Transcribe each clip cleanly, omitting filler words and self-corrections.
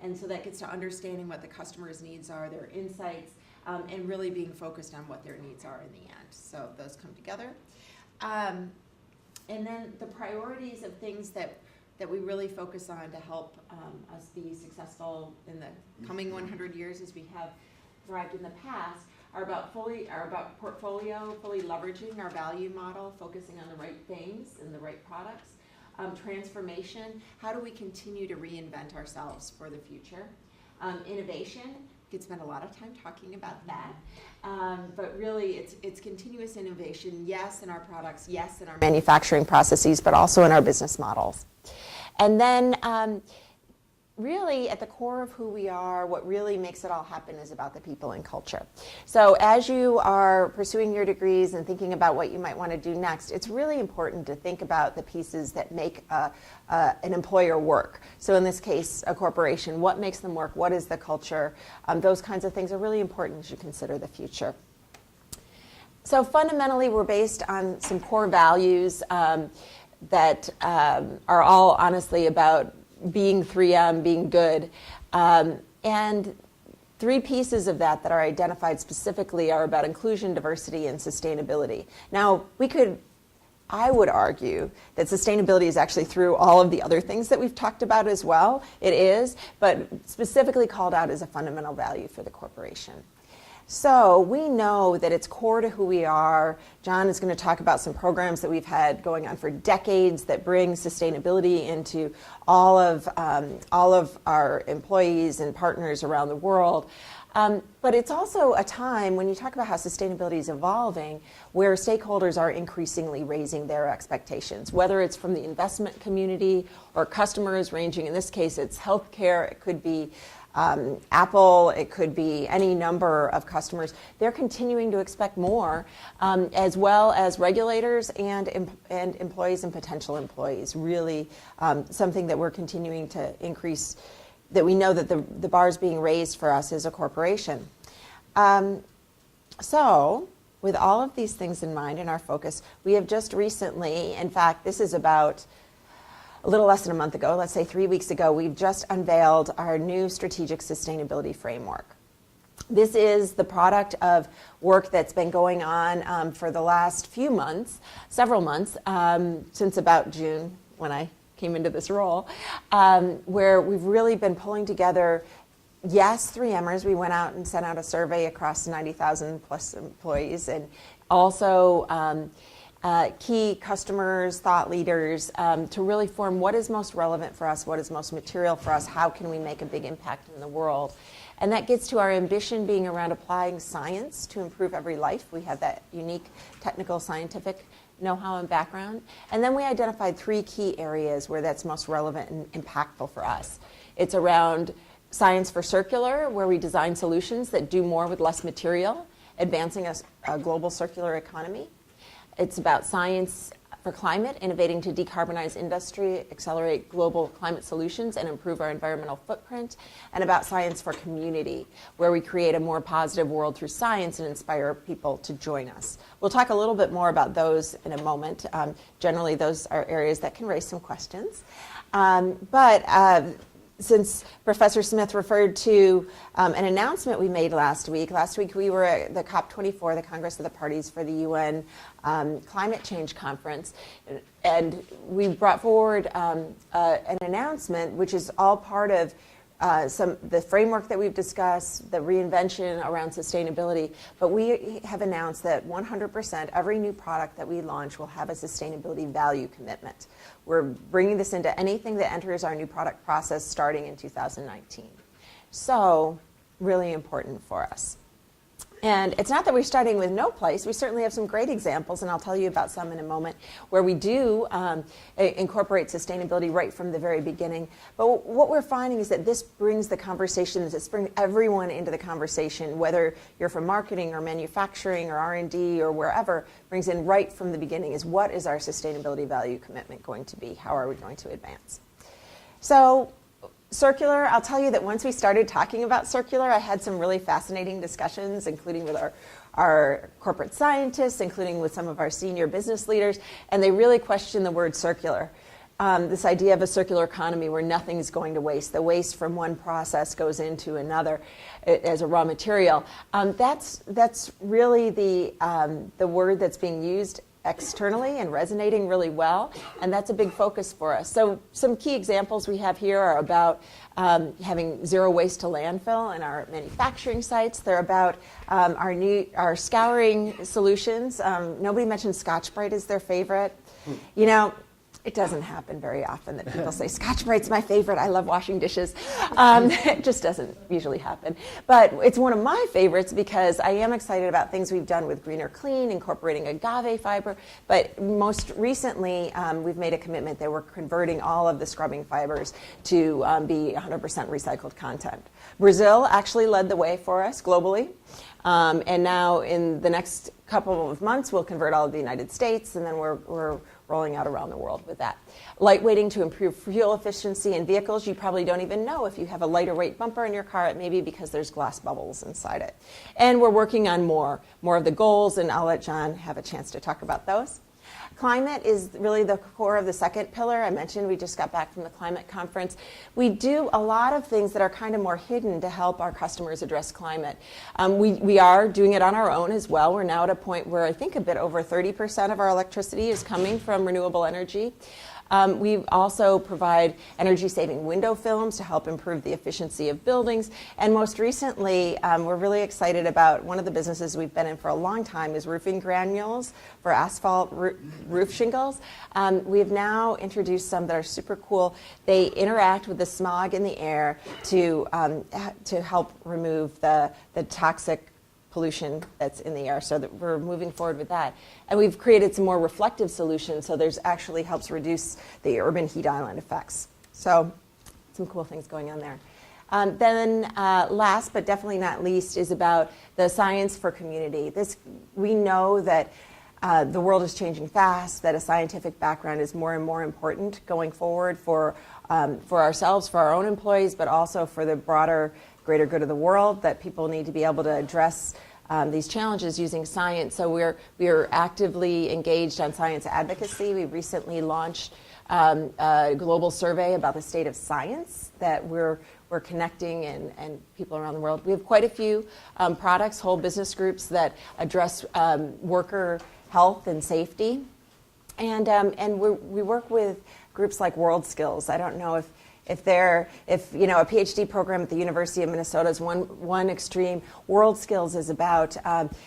And so that gets to understanding what the customer's needs are, their insights, and really being focused on what their needs are in the end. So those come together. And then the priorities of things that we really focus on to help us be successful in the coming 100 years as we have thrived in the past are about portfolio, fully leveraging our value model, focusing on the right things and the right products. Transformation, how do we continue to reinvent ourselves for the future? Innovation, we could spend a lot of time talking about that, but really it's continuous innovation, yes, in our products, yes, in our manufacturing processes, but also in our business models. And then really at the core of who we are, what really makes it all happen is about the people and culture. So as you are pursuing your degrees and thinking about what you might want to do next, it's really important to think about the pieces that make an employer work. So in this case, a corporation, what makes them work? What is the culture? Those kinds of things are really important as you consider the future. So fundamentally, we're based on some core values that are all honestly about being 3M, being good. And three pieces of that are identified specifically are about inclusion, diversity, and sustainability. Now, I would argue that sustainability is actually through all of the other things that we've talked about as well. It is, but specifically called out as a fundamental value for the corporation. So we know that it's core to who we are. John is going to talk about some programs that we've had going on for decades that bring sustainability into all of our employees and partners around the world. But it's also a time when you talk about how sustainability is evolving where stakeholders are increasingly raising their expectations, whether it's from the investment community or customers ranging, in this case, it's healthcare, it could be Apple, it could be any number of customers. They're continuing to expect more, as well as regulators and employees and potential employees. Really something that we're continuing to increase, that we know that the bar is being raised for us as a corporation. So with all of these things in mind and our focus, we have just recently, in fact, this is about a little less than a month ago, let's say 3 weeks ago, we've just unveiled our new strategic sustainability framework. This is the product of work that's been going on for the last few months, several months, since about June when I came into this role, where we've really been pulling together, yes, 3Mers. We went out and sent out a survey across 90,000 plus employees, and also key customers, thought leaders, to really form what is most relevant for us, what is most material for us, how can we make a big impact in the world. And that gets to our ambition being around applying science to improve every life. We have that unique technical scientific know-how and background. And then we identified three key areas where that's most relevant and impactful for us. It's around science for circular, where we design solutions that do more with less material, advancing a global circular economy. It's about science for climate, innovating to decarbonize industry, accelerate global climate solutions, and improve our environmental footprint. And about science for community, where we create a more positive world through science and inspire people to join us. We'll talk a little bit more about those in a moment. Generally, those are areas that can raise some questions. Since Professor Smith referred to an announcement we made last week we were at the COP24, the Congress of the Parties for the UN Climate Change Conference, and we brought forward an announcement which is all part of the framework that we've discussed, the reinvention around sustainability, but we have announced that 100% every new product that we launch will have a sustainability value commitment. We're bringing this into anything that enters our new product process starting in 2019. So, really important for us. And it's not that we're starting with no place. We certainly have some great examples, and I'll tell you about some in a moment, where we do incorporate sustainability right from the very beginning. But what we're finding is that this brings the conversations, this brings everyone into the conversation, whether you're from marketing or manufacturing or R&D or wherever, brings in right from the beginning is what is our sustainability value commitment going to be? How are we going to advance? So, circular, I'll tell you that once we started talking about circular, I had some really fascinating discussions, including with our corporate scientists, including with some of our senior business leaders, and they really questioned the word circular. this idea of a circular economy where nothing's going to waste. The waste from one process goes into another as a raw material. That's really the word that's being used externally and resonating really well, and that's a big focus for us. So some key examples we have here are about having zero waste to landfill in our manufacturing sites. They're about our scouring solutions. Nobody mentioned Scotch-Brite as their favorite. You know, it doesn't happen very often that people say, Scotch-Brite's my favorite, I love washing dishes. It just doesn't usually happen. But it's one of my favorites because I am excited about things we've done with Green or Clean, incorporating agave fiber. But most recently, we've made a commitment that we're converting all of the scrubbing fibers to be 100% recycled content. Brazil actually led the way for us globally. And now in the next couple of months, we'll convert all of the United States, and then we're rolling out around the world with that. Lightweighting to improve fuel efficiency in vehicles. You probably don't even know if you have a lighter weight bumper in your car. It may be because there's glass bubbles inside it. And we're working on more of the goals, and I'll let John have a chance to talk about those. Climate is really the core of the second pillar. I mentioned we just got back from the climate conference. We do a lot of things that are kind of more hidden to help our customers address climate. We are doing it on our own as well. We're now at a point where I think a bit over 30% of our electricity is coming from renewable energy. We also provide energy-saving window films to help improve the efficiency of buildings. And most recently, we're really excited about one of the businesses we've been in for a long time is roofing granules for asphalt roof shingles. We've now introduced some that are super cool. They interact with the smog in the air to help remove the toxic pollution that's in the air, so that we're moving forward with that. And we've created some more reflective solutions, so there's actually helps reduce the urban heat island effects. So some cool things going on there. Then last but definitely not least is about the science for community. We know that the world is changing fast, that a scientific background is more and more important going forward for ourselves, for our own employees, but also for the broader greater good of the world, that people need to be able to address these challenges using science. So we're actively engaged on science advocacy. We recently launched a global survey about the state of science that we're connecting and people around the world. We have quite a few products, whole business groups that address worker health and safety. And we work with groups like World Skills. I don't know if a PhD program at the University of Minnesota is one extreme. World Skills is about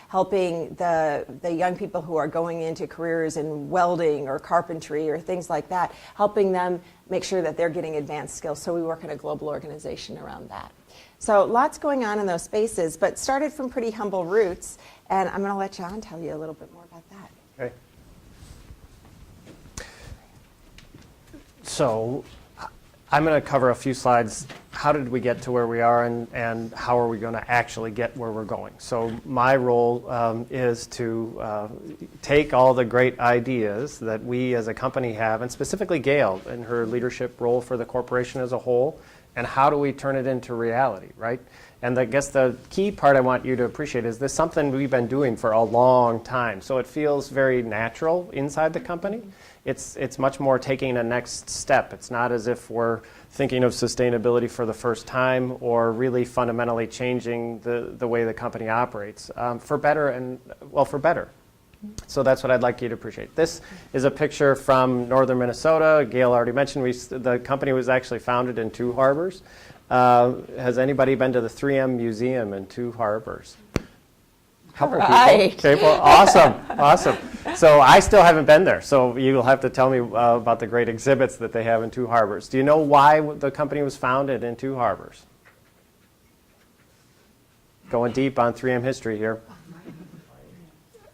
helping the young people who are going into careers in welding or carpentry or things like that, helping them make sure that they're getting advanced skills. So we work in a global organization around that. So lots going on in those spaces, but started from pretty humble roots. And I'm going to let John tell you a little bit more about that. Okay. So I'm going to cover a few slides. How did we get to where we are, and how are we going to actually get where we're going? So my role is to take all the great ideas that we as a company have, and specifically Gayle in her leadership role for the corporation as a whole, and how do we turn it into reality, right? And I guess the key part I want you to appreciate is this is something we've been doing for a long time. So it feels very natural inside the company. It's much more taking a next step. It's not as if we're thinking of sustainability for the first time or really fundamentally changing the way the company operates for better. So that's what I'd like you to appreciate. This is a picture from northern Minnesota. Gayle already mentioned the company was actually founded in Two Harbors. Has anybody been to the 3M Museum in Two Harbors? Couple right. People. Okay, well, awesome. So I still haven't been there, so you'll have to tell me about the great exhibits that they have in Two Harbors. Do you know why the company was founded in Two Harbors? Going deep on 3M history here.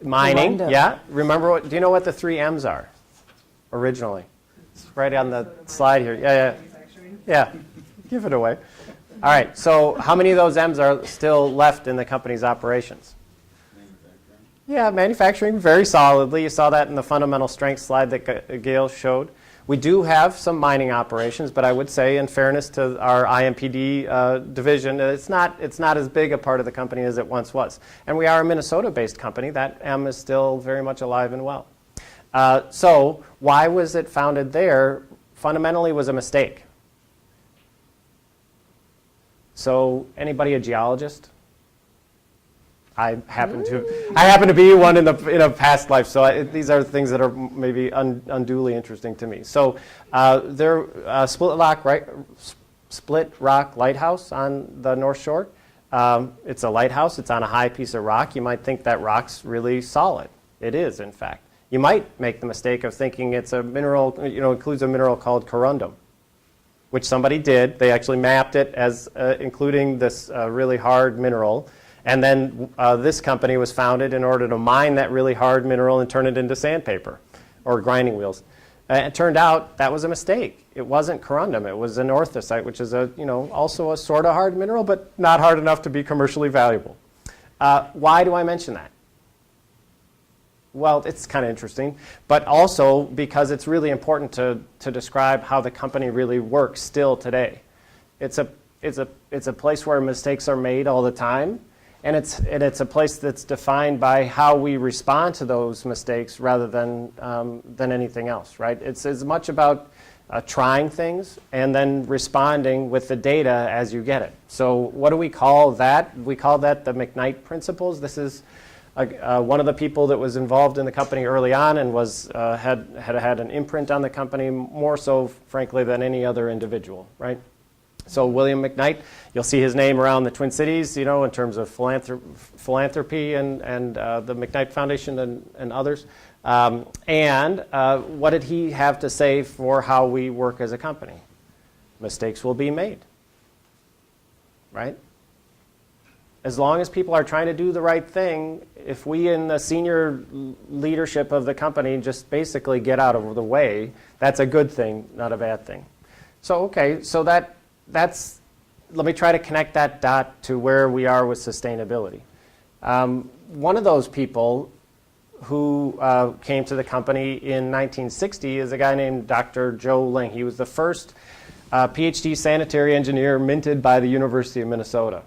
Mining, yeah. Remember, do you know what the 3 M's are originally? It's right on the slide here. Yeah. Give it away. All right, so how many of those M's are still left in the company's operations? Yeah, manufacturing very solidly. You saw that in the fundamental strength slide that Gayle showed. We do have some mining operations, but I would say, in fairness to our IMPD division, it's not as big a part of the company as it once was. And we are a Minnesota-based company. That M is still very much alive and well. So why was it founded there? fundamentally was a mistake. So, anybody a geologist? I happen to be one in a past life, so these are things that are maybe unduly interesting to me. So, they're Split Rock Lighthouse on the North Shore. It's a lighthouse. It's on a high piece of rock. You might think that rock's really solid. It is, in fact. You might make the mistake of thinking it's a mineral, includes a mineral called corundum, which somebody did. They actually mapped it as including this really hard mineral. And then this company was founded in order to mine that really hard mineral and turn it into sandpaper or grinding wheels. It turned out that was a mistake. It wasn't corundum. It was an orthosite, which is also a sort of hard mineral, but not hard enough to be commercially valuable. Why do I mention that? Well, it's kind of interesting, but also because it's really important to describe how the company really works still today. It's a place where mistakes are made all the time, and it's a place that's defined by how we respond to those mistakes rather than anything else, right? It's as much about trying things and then responding with the data as you get it. So what do we call that? We call that the McKnight principles. This is one of the people that was involved in the company early on and had an imprint on the company more so, frankly, than any other individual, right? So William McKnight, you'll see his name around the Twin Cities, in terms of philanthropy and the McKnight Foundation and others. And what did he have to say for how we work as a company? Mistakes will be made, right? As long as people are trying to do the right thing, if we in the senior leadership of the company just basically get out of the way, that's a good thing, not a bad thing. So, okay, so that's, let me try to connect that dot to where we are with sustainability. One of those people who came to the company in 1960 is a guy named Dr. Joe Ling. He was the first PhD sanitary engineer minted by the University of Minnesota.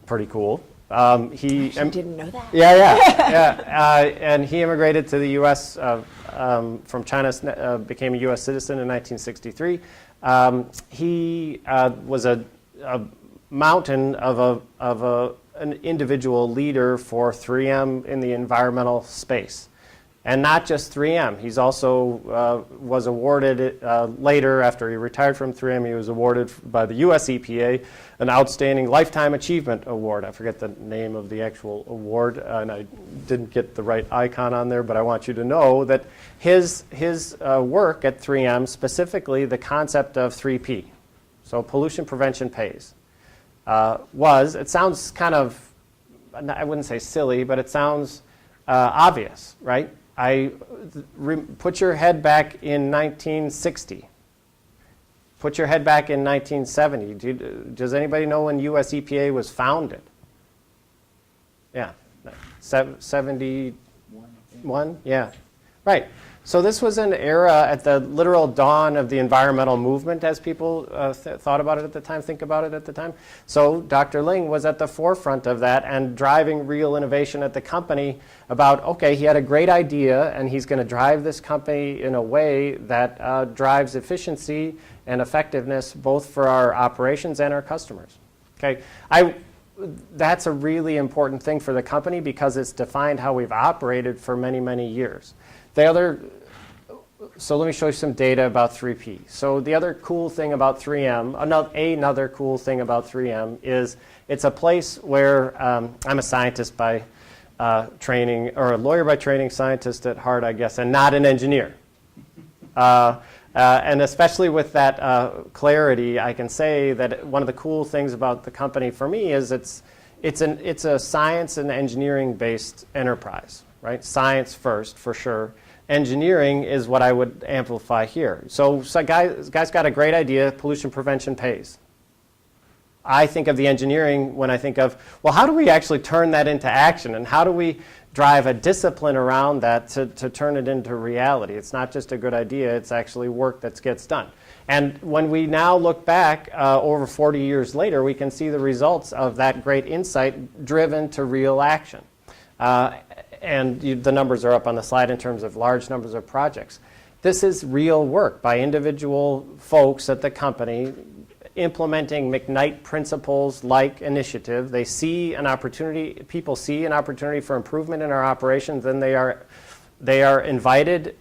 Pretty cool. I didn't know that. Yeah. And he immigrated to the U.S. From China, became a U.S. citizen in 1963. He was a mountain of an individual leader for 3M in the environmental space. And not just 3M. He's also was awarded later, after he retired from 3M, he was awarded by the US EPA an Outstanding Lifetime Achievement Award. I forget the name of the actual award, and I didn't get the right icon on there, but I want you to know that his work at 3M, specifically the concept of 3P, so pollution prevention pays, it sounds kind of, I wouldn't say silly, but it sounds obvious, right? Put your head back in 1960. Put your head back in 1970. Does anybody know when US EPA was founded? Yeah, 71? Yeah, right. So this was an era at the literal dawn of the environmental movement, as people thought about it at the time, think about it at the time. So Dr. Ling was at the forefront of that and driving real innovation at the company about, okay, he had a great idea and he's going to drive this company in a way that drives efficiency and effectiveness both for our operations and our customers. Okay, that's a really important thing for the company because it's defined how we've operated for many, many years. So let me show you some data about 3P. So the other cool thing about 3M, another cool thing about 3M is it's a place where I'm a scientist by training, or a lawyer by training, scientist at heart, I guess, and not an engineer. And especially with that clarity, I can say that one of the cool things about the company for me is it's a science and engineering based enterprise. Right? Science first, for sure. Engineering is what I would amplify here. So guy's got a great idea, pollution prevention pays. I think of the engineering when I think of, well, how do we actually turn that into action? And how do we drive a discipline around that to turn it into reality? It's not just a good idea, it's actually work that gets done. And when we now look back over 40 years later, we can see the results of that great insight driven to real action. And the numbers are up on the slide in terms of large numbers of projects. This is real work by individual folks at the company implementing McKnight principles like initiative. They see an opportunity, people see an opportunity for improvement in our operations, then they are invited,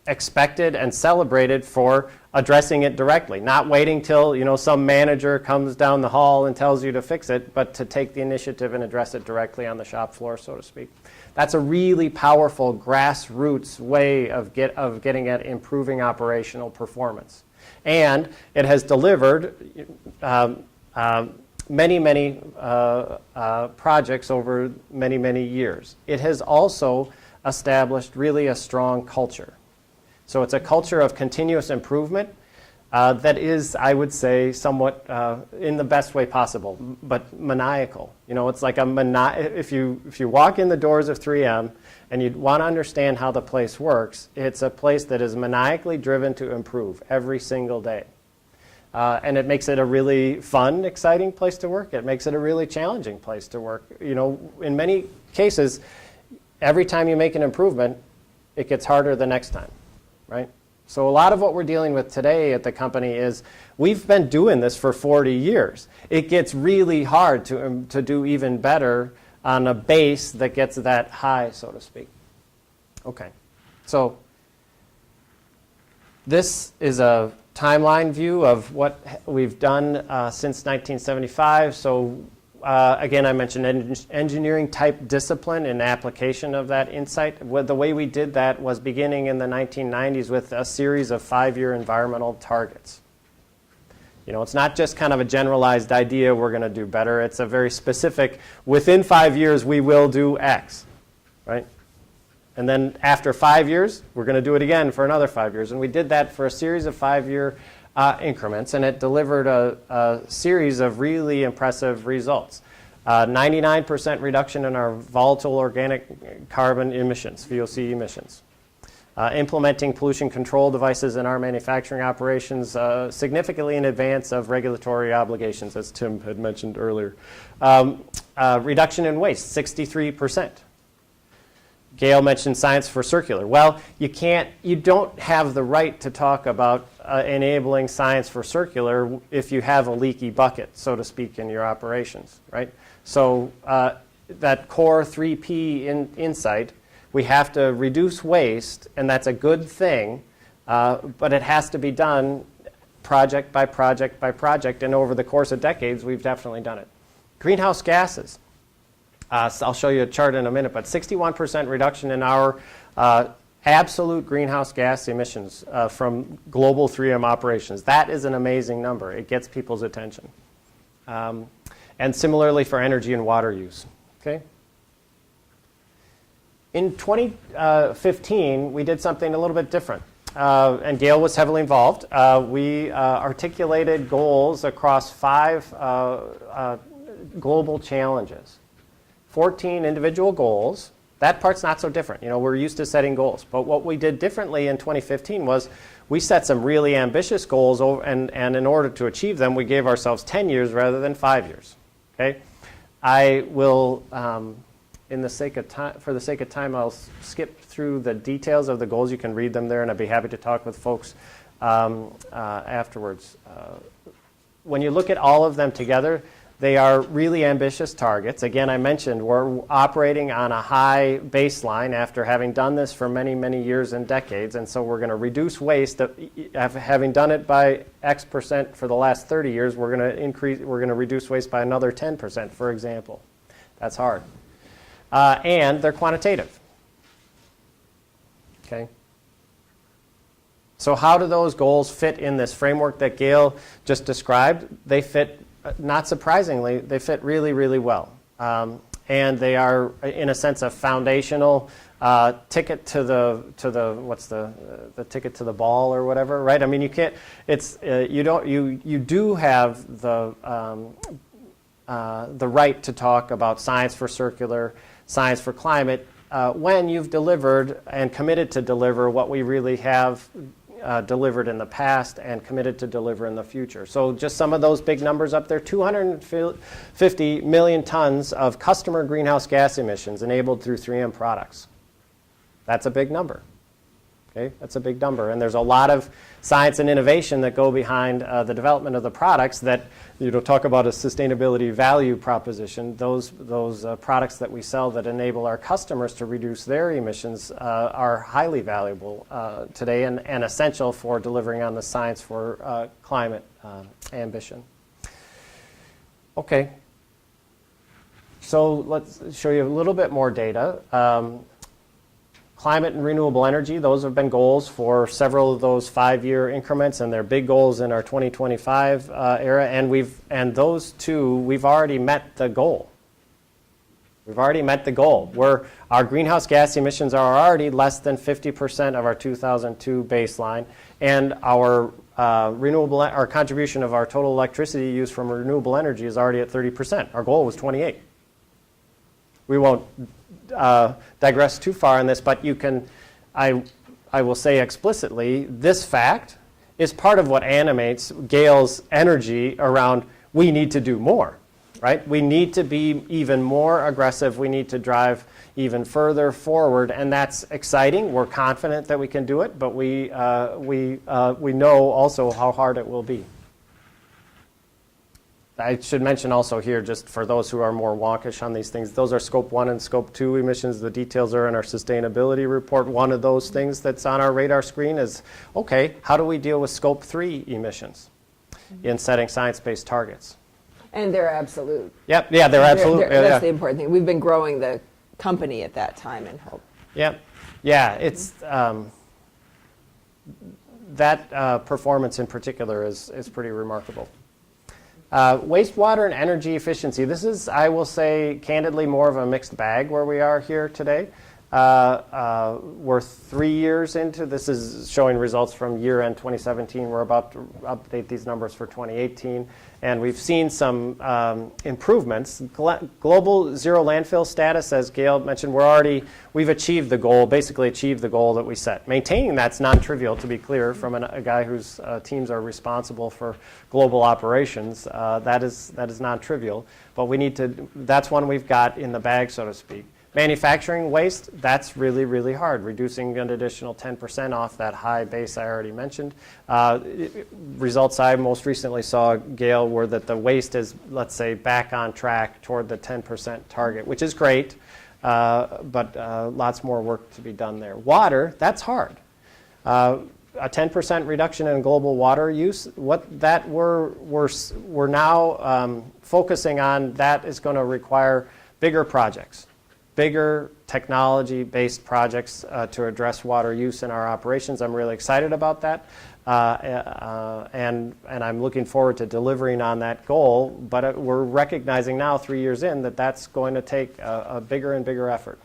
expected, and celebrated for addressing it directly, not waiting till some manager comes down the hall and tells you to fix it, but to take the initiative and address it directly on the shop floor, so to speak. That's a really powerful grassroots way of getting at improving operational performance. And it has delivered many projects over many years. It has also established really a strong culture. So it's a culture of continuous improvement that is, I would say, somewhat in the best way possible, but maniacal. It's like if you walk in the doors of 3M and you want to understand how the place works, it's a place that is maniacally driven to improve every single day. And it makes it a really fun, exciting place to work. It makes it a really challenging place to work. In many cases, every time you make an improvement, it gets harder the next time, right? So a lot of what we're dealing with today at the company is we've been doing this for 40 years. It gets really hard to do even better on a base that gets that high, so to speak. Okay, so this is a timeline view of what we've done since 1975. So again, I mentioned engineering type discipline and application of that insight. The way we did that was beginning in the 1990s with a series of 5-year environmental targets. It's not just kind of a generalized idea, we're going to do better. It's a very specific, within 5 years, we will do X, right? And then after 5 years, we're going to do it again for another 5 years. And we did that for a series of 5-year increments, and it delivered a series of really impressive results. 99% reduction in our volatile organic carbon emissions, VOC emissions. Implementing pollution control devices in our manufacturing operations significantly in advance of regulatory obligations, as Tim had mentioned earlier. Reduction in waste, 63%. Gayle mentioned science for circular. Well, you don't have the right to talk about enabling science for circular if you have a leaky bucket, so to speak, in your operations, right? So that core 3P insight, we have to reduce waste, and that's a good thing, but it has to be done project by project by project, and over the course of decades, we've definitely done it. Greenhouse gases. So I'll show you a chart in a minute, but 61% reduction in our absolute greenhouse gas emissions from global 3M operations. That is an amazing number. It gets people's attention. And similarly for energy and water use. Okay? In 2015, we did something a little bit different. And Gayle was heavily involved. We articulated goals across 5 global challenges. 14 individual goals. That part's not so different. We're used to setting goals. But what we did differently in 2015 was we set some really ambitious goals, and in order to achieve them, we gave ourselves 10 years rather than 5 years. Okay? I will, for the sake of time, I'll skip through the details of the goals. You can read them there, and I'd be happy to talk with folks afterwards. When you look at all of them together, they are really ambitious targets. Again, I mentioned we're operating on a high baseline after having done this for many years and decades, and so we're going to reduce waste. Having done it by X% for the last 30 years, we're going to reduce waste by another 10%, for example. That's hard. And they're quantitative. Okay? So how do those goals fit in this framework that Gayle just described? They fit, not surprisingly, they fit really well. And they are, in a sense, a foundational ticket to the what's the ticket to the ball or whatever, right? I mean, you can't. It's you do have the right to talk about science for circular, science for climate, when you've delivered and committed to deliver what we really have delivered in the past and committed to deliver in the future. So just some of those big numbers up there, 250 million tons of customer greenhouse gas emissions enabled through 3M products. That's a big number. Okay, that's a big number, and there's a lot of science and innovation that go behind the development of the products that, talk about a sustainability value proposition. Those products that we sell that enable our customers to reduce their emissions are highly valuable today and essential for delivering on the science for climate ambition. Okay, so let's show you a little bit more data. Climate and renewable energy, those have been goals for several of those 5-year increments, and they're big goals in our 2025 era, and those two, we've already met the goal. We've already met the goal. Our greenhouse gas emissions are already less than 50% of our 2002 baseline, and our our contribution of our total electricity used from renewable energy is already at 30%. Our goal was 28. We won't digress too far on this, but I will say explicitly, this fact is part of what animates Gayle's energy around we need to do more, right? We need to be even more aggressive. We need to drive even further forward, and that's exciting. We're confident that we can do it, but we know also how hard it will be. I should mention also here, just for those who are more wonkish on these things, those are Scope 1 and Scope 2 emissions. The details are in our sustainability report. One of those things that's on our radar screen is, okay, how do we deal with Scope 3 emissions in setting science-based targets? And they're absolute. Yep, yeah, they're absolute. That's the important thing. We've been growing the company at that time and hope. Yep, yeah, it's that performance in particular is pretty remarkable. Wastewater and energy efficiency. This is, I will say, candidly, more of a mixed bag where we are here today. We're 3 years into, this is showing results from year-end 2017. We're about to update these numbers for 2018. And we've seen some improvements. Global zero landfill status, as Gayle mentioned, we've achieved the goal, basically achieved the goal that we set. Maintaining that's non-trivial, to be clear, from a guy whose teams are responsible for global operations. That is non-trivial, but that's one we've got in the bag, so to speak. Manufacturing waste, that's really, really hard, reducing an additional 10% off that high base I already mentioned. Results I most recently saw, Gayle, were that the waste is, let's say, back on track toward the 10% target, which is great, but lots more work to be done there. Water, that's hard. A 10% reduction in global water use, we're now focusing on, that is going to require bigger projects. Bigger technology-based projects to address water use in our operations. I'm really excited about that, and I'm looking forward to delivering on that goal, but we're recognizing now, 3 years in, that that's going to take a bigger and bigger effort.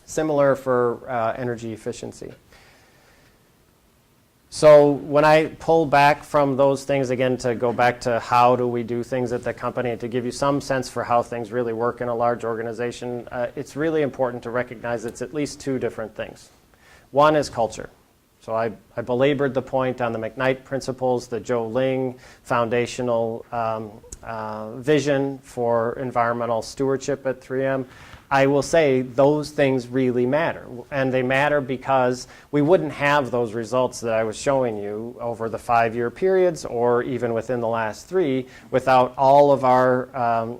Similar for energy efficiency. So when I pull back from those things, again, to go back to how do we do things at the company, and to give you some sense for how things really work in a large organization, it's really important to recognize it's at least two different things. One is culture. So I belabored the point on the McKnight principles, the Ling foundational vision for environmental stewardship at 3M. I will say those things really matter, and they matter because we wouldn't have those results that I was showing you over the 5-year periods, or even within the last 3, without all of our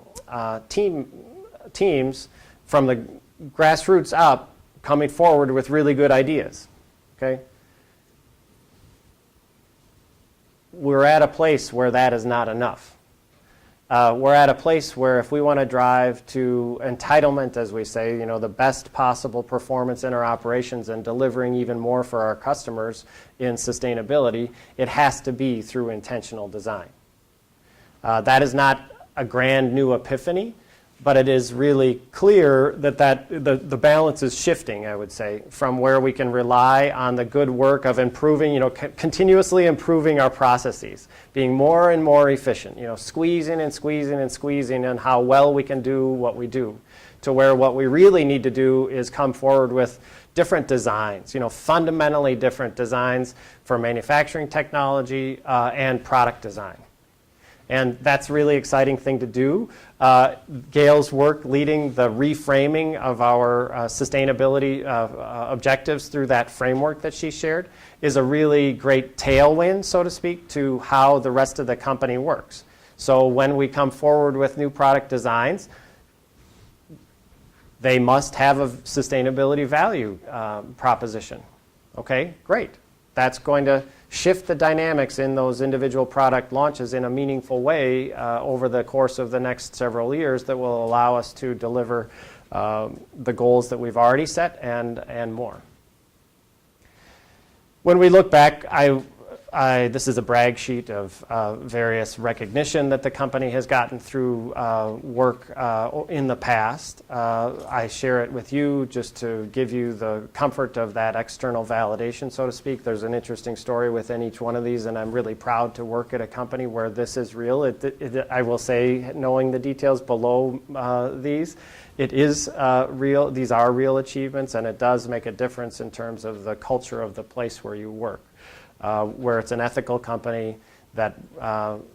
teams from the grassroots up coming forward with really good ideas. Okay? We're at a place where that is not enough. We're at a place where if we want to drive to entitlement, as we say, the best possible performance in our operations and delivering even more for our customers in sustainability, it has to be through intentional design. That is not a grand new epiphany, but it is really clear that the balance is shifting, I would say, from where we can rely on the good work of improving, continuously improving our processes, being more and more efficient, squeezing and squeezing and squeezing on how well we can do what we do, to where what we really need to do is come forward with different designs, fundamentally different designs for manufacturing technology and product design. And that's a really exciting thing to do. Gayle's work leading the reframing of our sustainability objectives through that framework that she shared is a really great tailwind, so to speak, to how the rest of the company works. So when we come forward with new product designs, they must have a sustainability value proposition. Okay, great. That's going to shift the dynamics in those individual product launches in a meaningful way over the course of the next several years that will allow us to deliver the goals that we've already set and more. When we look back, this is a brag sheet of various recognition that the company has gotten through work in the past. I share it with you just to give you the comfort of that external validation, so to speak. There's an interesting story within each one of these, and I'm really proud to work at a company where this is real. I will say, knowing the details below these, it is real. These are real achievements, and it does make a difference in terms of the culture of the place where you work. Where it's an ethical company that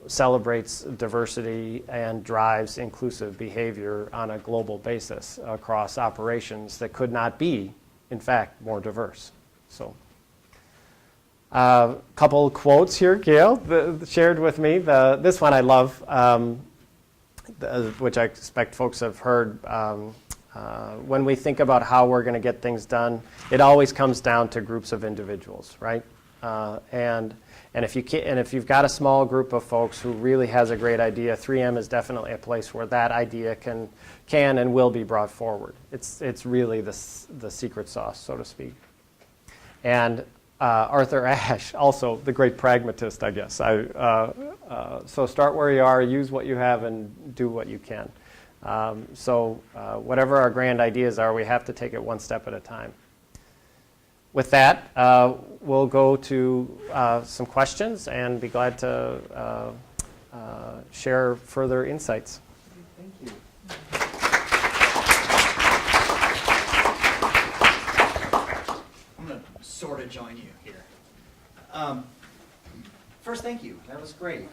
celebrates diversity and drives inclusive behavior on a global basis across operations that could not be, in fact, more diverse. So, a couple quotes here, Gayle shared with me. This one I love, which I expect folks have heard. When we think about how we're going to get things done, it always comes down to groups of individuals, right? And if you've got a small group of folks who really has a great idea, 3M is definitely a place where that idea can and will be brought forward. It's really the secret sauce, so to speak. And Arthur Ashe, also the great pragmatist, I guess. So start where you are, use what you have, and do what you can. Whatever our grand ideas are, we have to take it one step at a time. With that, we'll go to some questions and be glad to share further insights. Thank you. I'm going to sort of join you here. First, thank you. That was great.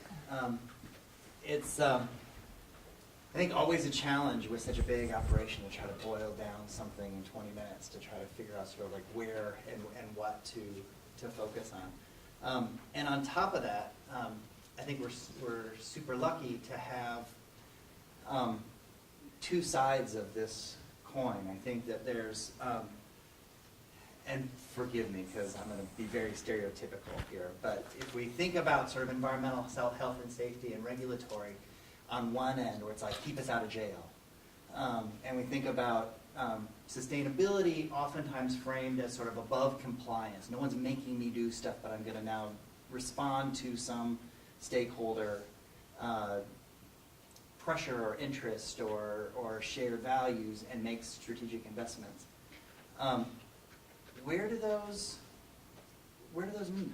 It's I think always a challenge with such a big operation to try to boil down something in 20 minutes to try to figure out sort of like where and what to focus on. And on top of that, I think we're super lucky to have two sides of this coin. I think that there's, and forgive me because I'm going to be very stereotypical here, but if we think about sort of environmental health and safety and regulatory, on one end, where it's like, keep us out of jail. And we think about sustainability oftentimes framed as sort of above compliance. No one's making me do stuff, but I'm going to now respond to some stakeholder pressure or interest or shared values and make strategic investments. Where do those meet?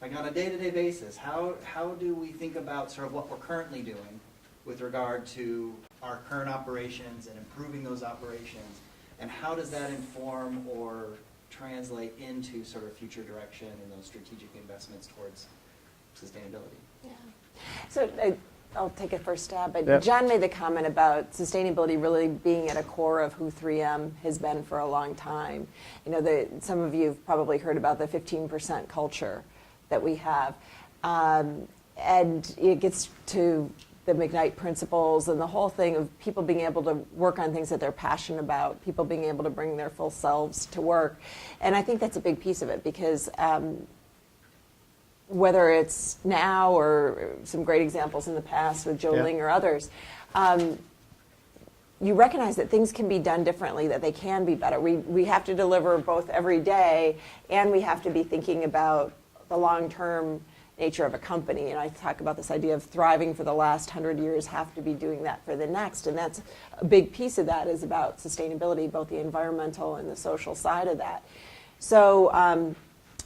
Like on a day-to-day basis, how do we think about sort of what we're currently doing with regard to our current operations and improving those operations, and how does that inform or translate into sort of future direction in those strategic investments towards sustainability? Yeah. So I'll take a first stab, but Yep. John made the comment about sustainability really being at a core of who 3M has been for a long time. You know, some of you have probably heard about the 15% culture that we have. And it gets to the McKnight principles and the whole thing of people being able to work on things that they're passionate about, people being able to bring their full selves to work. And I think that's a big piece of it because whether it's now or some great examples in the past with Joe Ling or others, you recognize that things can be done differently, that they can be better. We have to deliver both every day, and we have to be thinking about the long-term nature of a company. And I talk about this idea of thriving for the last 100 years, have to be doing that for the next. And that's a big piece of that is about sustainability, both the environmental and the social side of that. So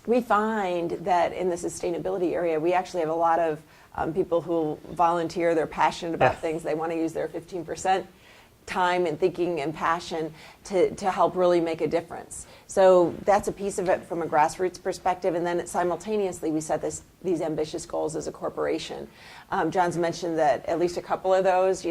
we find that in the sustainability area, we actually have a lot of people who volunteer, they're passionate about things, they want to use their 15%. time and thinking and passion to help really make a difference. So that's a piece of it from a grassroots perspective, and then simultaneously we set these ambitious goals as a corporation. John's mentioned that at least a couple of those,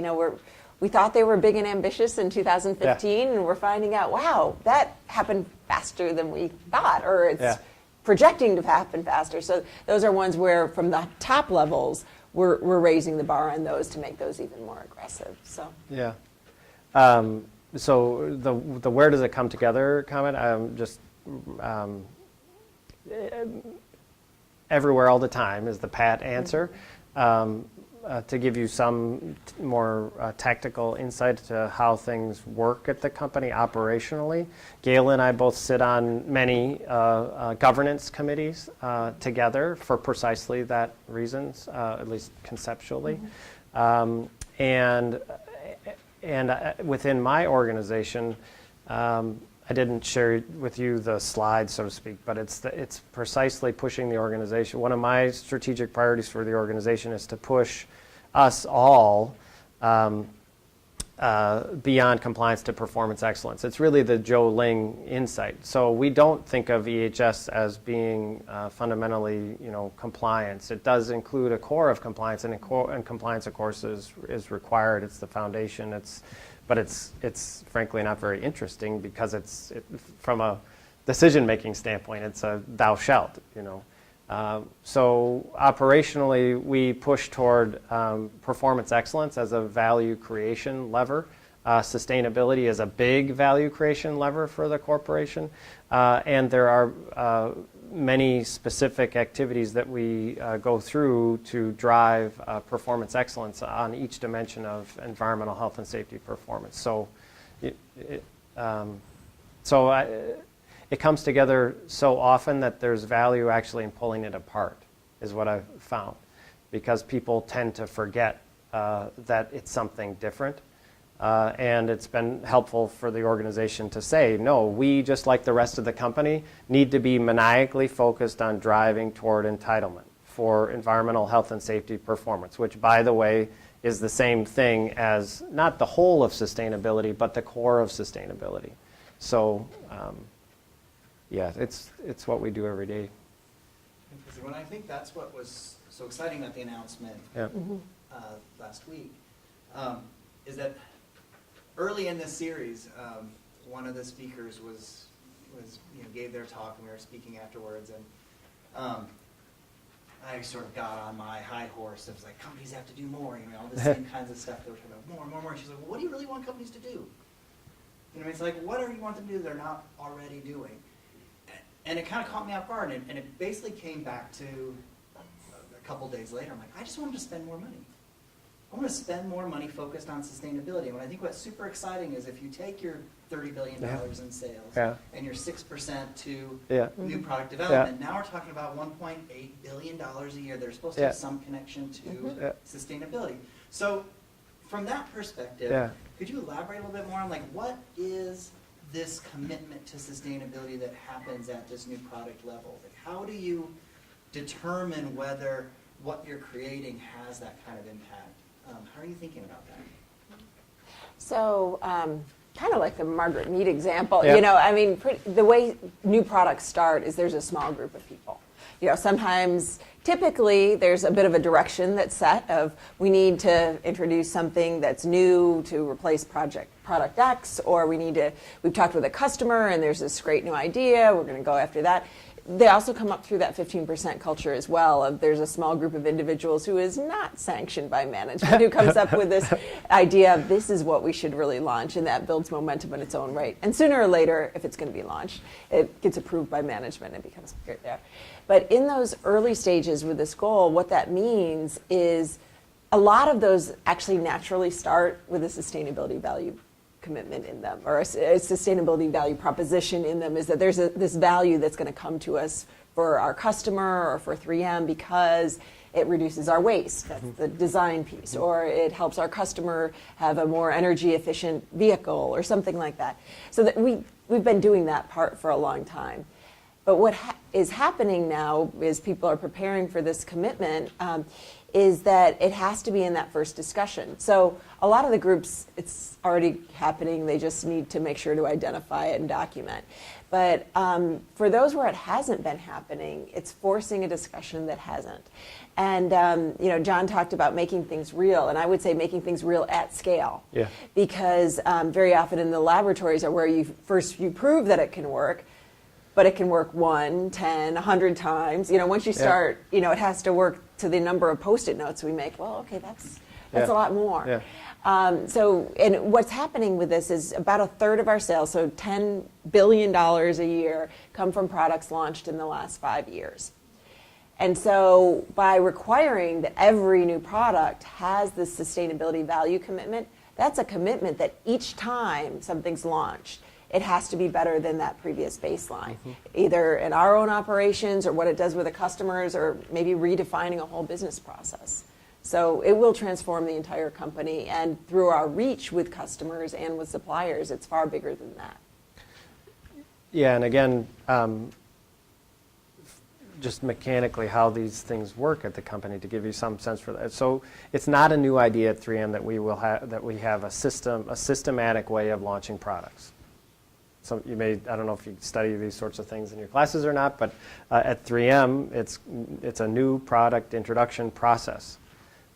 we thought they were big and ambitious in 2015, and we're finding out, wow, that happened faster than we thought, or it's projecting to happen faster. So those are ones where from the top levels, we're raising the bar on those to make those even more aggressive. So Yeah. So the where does it come together comment, everywhere all the time is the pat answer. To give you some more tactical insight to how things work at the company operationally, Gayle and I both sit on many governance committees together for precisely that reasons, at least conceptually. And within my organization, I didn't share with you the slide, so to speak, but it's precisely pushing the organization. One of my strategic priorities for the organization is to push us all beyond compliance to performance excellence. It's really the Joe Ling insight. So we don't think of EHS as being fundamentally, compliance. It does include a core of compliance, and compliance, of course, is required. It's the foundation. But it's frankly not very interesting because from a decision-making standpoint, it's a thou shalt, So operationally, we push toward performance excellence as a value creation lever. Sustainability is a big value creation lever for the corporation. And there are many specific activities that we go through to drive performance excellence on each dimension of environmental health and safety performance. So it comes together so often that there's value actually in pulling it apart, is what I've found, because people tend to forget that it's something different. And it's been helpful for the organization to say, no, we, just like the rest of the company, need to be maniacally focused on driving toward entitlement for environmental health and safety performance, which, by the way, is the same thing as not the whole of sustainability, but the core of sustainability. So, it's what we do every day. When I think that's what was so exciting about the announcement last week, is that early in this series, one of the speakers gave their talk, and we were speaking afterwards, and I sort of got on my high horse. It was like, companies have to do more, all the same kinds of stuff. They were talking about more. And she's like, well, what do you really want companies to do? It's like, what do you want them to do they're not already doing? And it kind of caught me off guard, and it basically came back to a couple days later. I'm like, I just want them to spend more money. I want to spend more money focused on sustainability. And I think what's super exciting is if you take your $30 billion in sales and your 6% to new product development, now we're talking about $1.8 billion a year that are supposed to have some connection to sustainability. So from that perspective, could you elaborate a little bit more on what is this commitment to sustainability that happens at this new product level? How do you determine whether what you're creating has that kind of impact? How are you thinking about that? So, kind of like the Margaret Mead example, the way new products start is there's a small group of people. Typically, there's a bit of a direction that's set of we need to introduce something that's new to replace product X, or we've talked with a customer and there's this great new idea, we're going to go after that. They also come up through that 15% culture as well. There's a small group of individuals who is not sanctioned by management who comes up with this idea of this is what we should really launch, and that builds momentum in its own right. And sooner or later, if it's going to be launched, it gets approved by management and becomes great there. But in those early stages with this goal, what that means is a lot of those actually naturally start with a sustainability value commitment in them, or a sustainability value proposition in them, is that there's this value that's going to come to us for our customer or for 3M because it reduces our waste. That's the design piece. Or it helps our customer have a more energy efficient vehicle or something like that. So that we've been doing that part for a long time. But what is happening now is people are preparing for this commitment is that it has to be in that first discussion. So a lot of the groups, it's already happening. They just need to make sure to identify it and document. But for those where it hasn't been happening, it's forcing a discussion that hasn't. And John talked about making things real, and I would say making things real at scale. Yeah. Because very often in the laboratories are where you prove that it can work, but it can work 1, 10, 100 times. Once you start, it has to work to the number of Post-it notes we make. Well, okay, that's a lot more. Yeah. And what's happening with this is about a third of our sales, so $10 billion a year, come from products launched in the last 5 years. And so by requiring that every new product has this sustainability value commitment, that's a commitment that each time something's launched, it has to be better than that previous baseline, either in our own operations or what it does with the customers, or maybe redefining a whole business process. So it will transform the entire company, and through our reach with customers and with suppliers, it's far bigger than that. Yeah, and again, just mechanically how these things work at the company, to give you some sense for that. So it's not a new idea at 3M that we have a systematic way of launching products. So I don't know if you study these sorts of things in your classes or not, but at 3M, it's a new product introduction process.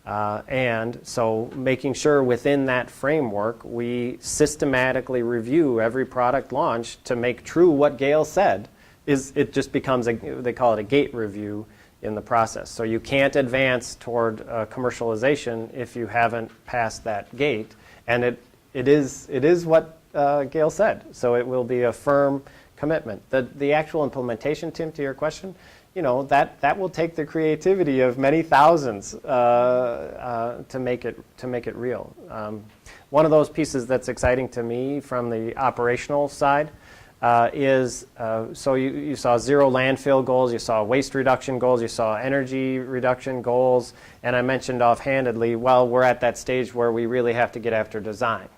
And so making sure within that framework, we systematically review every product launch to make true what Gayle said. It just becomes, they call it a gate review in the process. So you can't advance toward commercialization if you haven't passed that gate. And it is what Gayle said. So it will be a firm commitment. The actual implementation, Tim, to your question, that will take the creativity of many thousands to make it real. One of those pieces that's exciting to me from the operational side is, so you saw zero landfill goals, you saw waste reduction goals, you saw energy reduction goals, and I mentioned offhandedly, well, we're at that stage where we really have to get after design.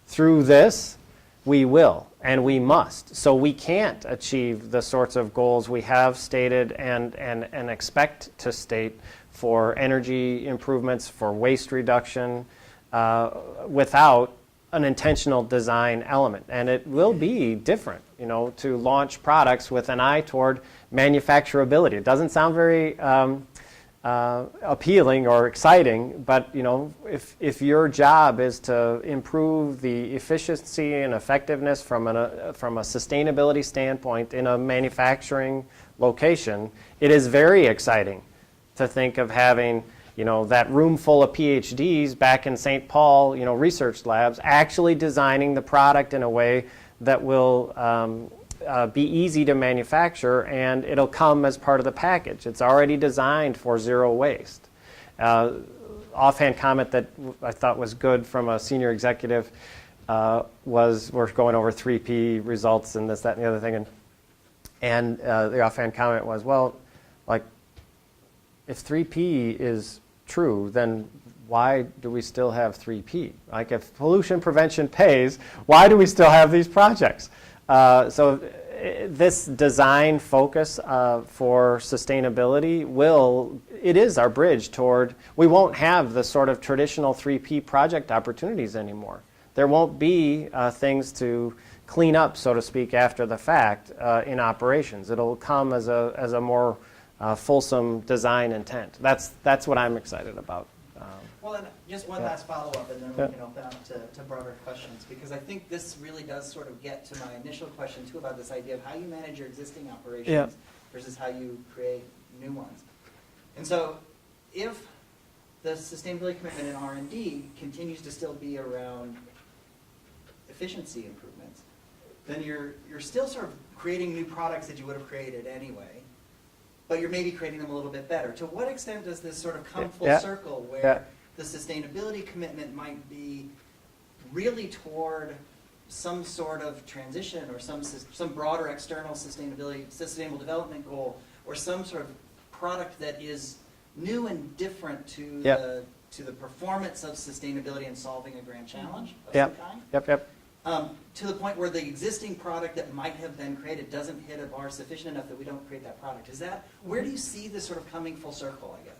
Through this, we will and we must. So we can't achieve the sorts of goals we have stated and expect to state for energy improvements, for waste reduction, without an intentional design element. And it will be different, to launch products with an eye toward manufacturability. It doesn't sound very appealing or exciting, but if your job is to improve the efficiency and effectiveness from a sustainability standpoint in a manufacturing location, it is very exciting to think of having that room full of PhDs back in St. Paul, research labs, actually designing the product in a way that will be easy to manufacture, and it'll come as part of the package. It's already designed for zero waste. Offhand comment that I thought was good from a senior executive was, we're going over 3P results and this, that, and the other thing, and the offhand comment was, well, like, if 3P is true, then why do we still have 3P? Like, if pollution prevention pays, why do we still have these projects? So this design focus for sustainability it is our bridge toward, we won't have the sort of traditional 3P project opportunities anymore. There won't be things to clean up, so to speak, after the fact in operations. It'll come as a more fulsome design intent. That's what I'm excited about. Well, and just one last follow-up, and then we can open up to broader questions, because I think this really does sort of get to my initial question, too, about this idea of how you manage your existing operations versus how you create new ones. And so if the sustainability commitment in R&D continues to still be around efficiency improvements, then you're still sort of creating new products that you would have created anyway, but you're maybe creating them a little bit better. To what extent does this sort of come full circle where the sustainability commitment might be really toward some sort of transition or some broader external sustainable development goal, or some sort of product that is new and different to the performance of sustainability and solving a grand challenge of some kind? To the point where the existing product that might have been created doesn't hit a bar sufficient enough that we don't create that product. Where do you see this sort of coming full circle, I guess?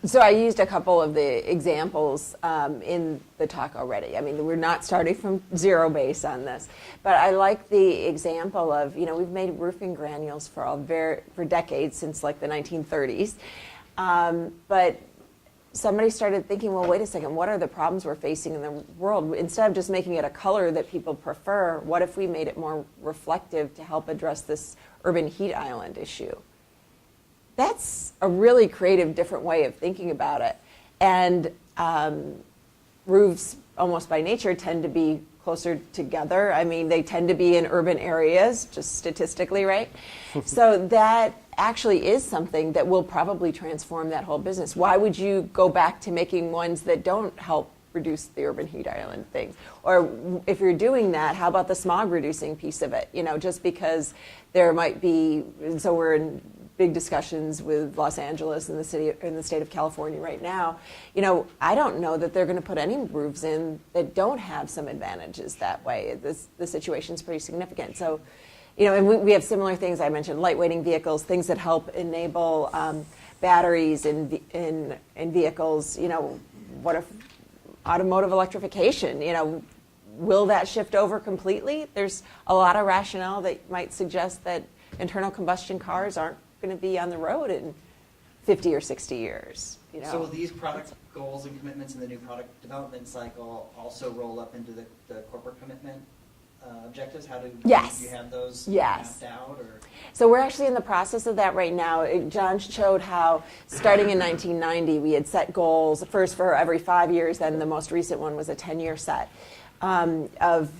So I used a couple of the examples in the talk already. I mean, we're not starting from zero base on this, but I like the example of, we've made roofing granules for decades, since like the 1930s. But somebody started thinking, well, wait a second, what are the problems we're facing in the world? Instead of just making it a color that people prefer, what if we made it more reflective to help address this urban heat island issue? That's a really creative, different way of thinking about it. And roofs, almost by nature, tend to be closer together. I mean, they tend to be in urban areas, just statistically, right? So that actually is something that will probably transform that whole business. Why would you go back to making ones that don't help reduce the urban heat island thing? Or if you're doing that, how about the smog reducing piece of it? Just because there might be, so we're in big discussions with Los Angeles and the state of California right now. I don't know that they're going to put any roofs in that don't have some advantages that way. The situation's pretty significant. So, and we have similar things. I mentioned lightweighting vehicles, things that help enable batteries in vehicles. What if automotive electrification? Will that shift over completely? There's a lot of rationale that might suggest that internal combustion cars aren't going to be on the road in 50 or 60 years. So will these product goals and commitments in the new product development cycle also roll up into the corporate commitment objectives? How do Yes. you have those Yes. mapped out? Or? So we're actually in the process of that right now. John showed how, starting in 1990, we had set goals, first for every 5 years, then the most recent one was a 10-year set, of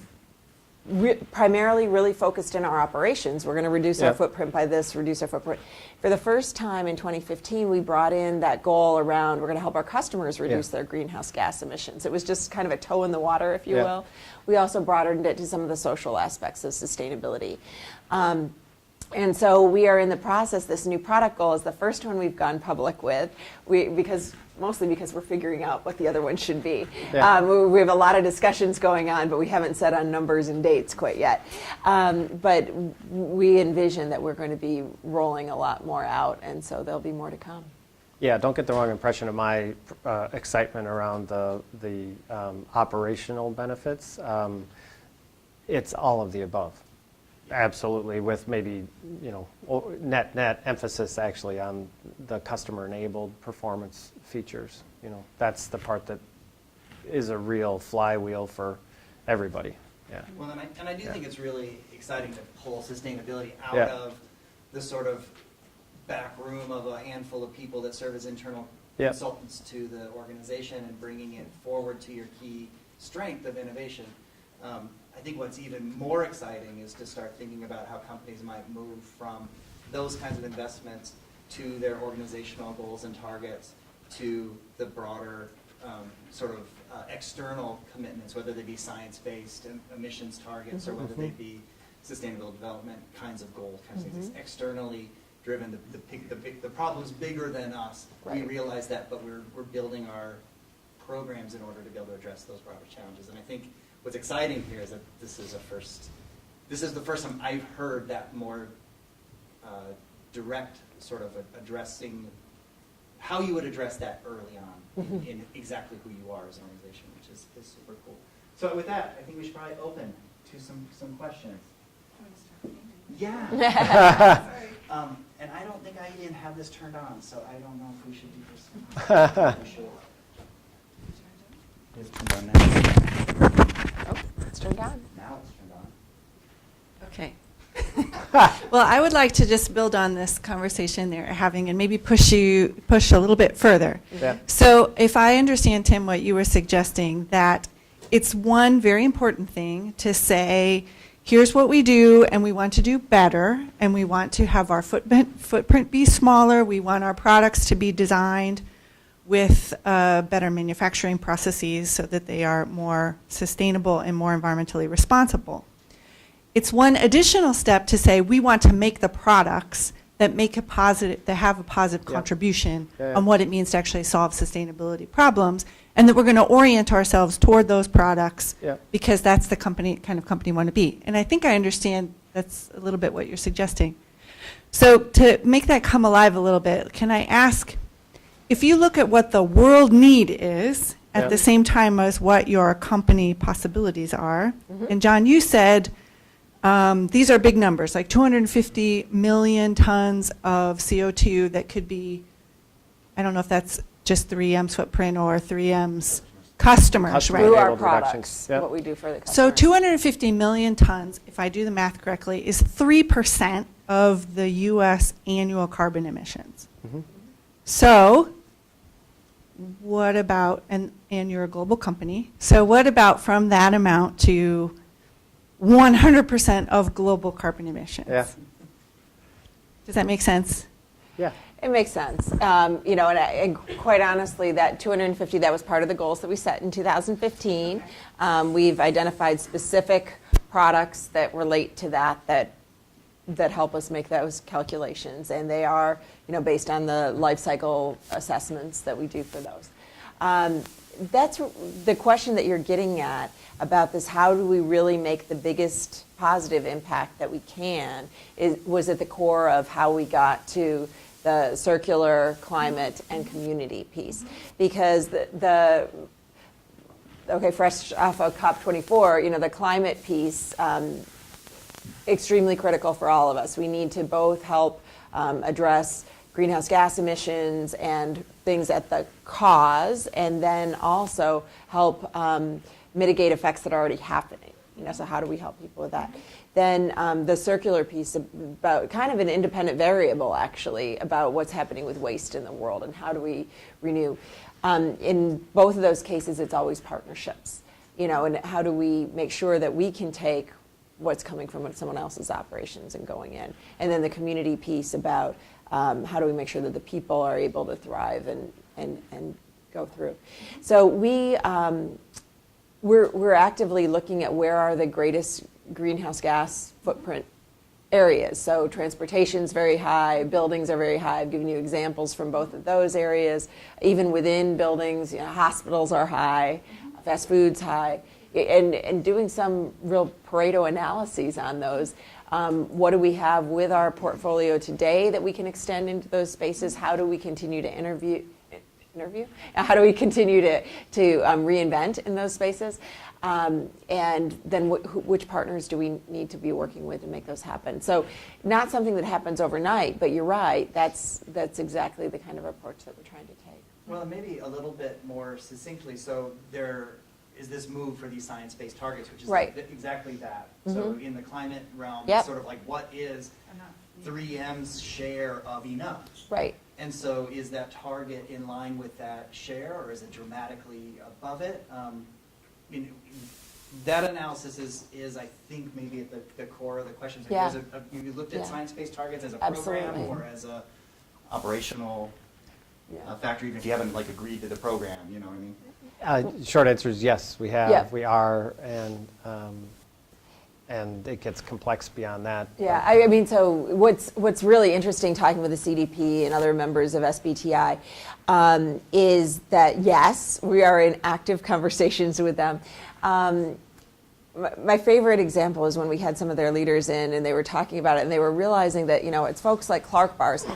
primarily really focused in our operations. We're going to reduce our footprint by this, reduce our footprint. For the first time in 2015, we brought in that goal around, we're going to help our customers reduce their greenhouse gas emissions. It was just kind of a toe in the water, if you will. We also broadened it to some of the social aspects of sustainability. And so we are in the process. This new product goal is the first one we've gone public with, mostly because we're figuring out what the other one should be. Yeah. We have a lot of discussions going on, but we haven't set on numbers and dates quite yet. But we envision that we're going to be rolling a lot more out, and so there'll be more to come. Yeah, don't get the wrong impression of my excitement around the operational benefits. It's all of the above. Absolutely, with maybe, net emphasis actually on the customer-enabled performance features. That's the part that is a real flywheel for everybody. Yeah. Well, and I do think it's really exciting to pull sustainability out Yeah. of the sort of back room of a handful of people that serve as internal Yeah. consultants to the organization and bringing it forward to your key strength of innovation. I think what's even more exciting is to start thinking about how companies might move from those kinds of investments to their organizational goals and targets, to the broader sort of external commitments, whether they be science-based emissions targets or whether they be sustainable development kinds of goals, kinds of things, externally driven. The problem's bigger than us. Right. We realize that, but we're building our programs in order to be able to address those broader challenges. And I think what's exciting here is that this is the first time I've heard that more direct sort of addressing how you would address that early on in exactly who you are as an organization, which is super cool. So with that, I think we should probably open to some questions. Yeah. And I don't think I even have this turned on, so I don't know if we should do this. We should. It's turned on now. It's turned on. Now it's turned on. Okay. Well, I would like to just build on this conversation they're having and maybe push a little bit further. Yeah. So if I understand, Tim, what you were suggesting, that it's one very important thing to say, here's what we do, and we want to do better, and we want to have our footprint be smaller. We want our products to be designed with better manufacturing processes so that they are more sustainable and more environmentally responsible. It's one additional step to say we want to make the products that have a positive contribution on what it means to actually solve sustainability problems, and that we're going to orient ourselves toward those products because that's the kind of company we want to be. And I think I understand that's a little bit what you're suggesting. So to make that come alive a little bit, can I ask, if you look at what the world need is at Yeah. the same time as what your company possibilities are, and John, you said these are big numbers, like 250 million tons of CO2 that could be, I don't know if that's just 3M's footprint or 3M's customers, Customer right? Through our enabled reductions. products, Yep. what we do for the So customers. 250 million tons, if I do the math correctly, is 3% of the U.S. annual carbon emissions. So what about, and you're a global company, so what about from that amount to 100% of global carbon emissions? Yeah. Does that make sense? Yeah. It makes sense. You know, and quite honestly, that 250, that was part of the goals that we set in 2015. We've identified specific products that relate to that help us make those calculations, and they are, you know, based on the life cycle assessments that we do for those. That's the question that you're getting at about this, how do we really make the biggest positive impact that we can, was at the core of how we got to the circular, climate, and community piece. Because fresh off of COP24, you know, the climate piece, extremely critical for all of us. We need to both help address greenhouse gas emissions and things at the cause, and then also help mitigate effects that are already happening. You know, so how do we help people with that? Then the circular piece, about kind of an independent variable, actually, about what's happening with waste in the world and how do we renew. In both of those cases, it's always partnerships. You know, and how do we make sure that we can take what's coming from someone else's operations and going in. And then the community piece about how do we make sure that the people are able to thrive and go through. So we're actively looking at where are the greatest greenhouse gas footprint areas. So transportation's very high, buildings are very high. I've given you examples from both of those areas. Even within buildings, you know, hospitals are high, fast food's high. And doing some real Pareto analyses on those. What do we have with our portfolio today that we can extend into those spaces? How do we continue to interview? How do we continue to reinvent in those spaces? And then which partners do we need to be working with to make those happen? So not something that happens overnight, but you're right. That's exactly the kind of approach that we're trying to take. Well, maybe a little bit more succinctly, so there is this move for these science-based targets, which is Right. exactly that. So in the climate realm, Yep. it's sort of like, what is 3M's share of enough? Right. And so is that target in line with that share, or is it dramatically above it? I mean, that analysis is I think, maybe at the core of the question. So Yeah. you looked at Yeah. science-based targets as a Absolutely. program or as a operational Yeah. factor, even if you haven't like agreed to the program, you know what I mean? Short answer is yes, we have, Yeah. we are, and it gets complex beyond that. Yeah, I mean, so what's really interesting talking with the CDP and other members of SBTI is that, yes, we are in active conversations with them. My favorite example is when we had some of their leaders in and they were talking about it and they were realizing that, you know, it's folks like Clark Bars,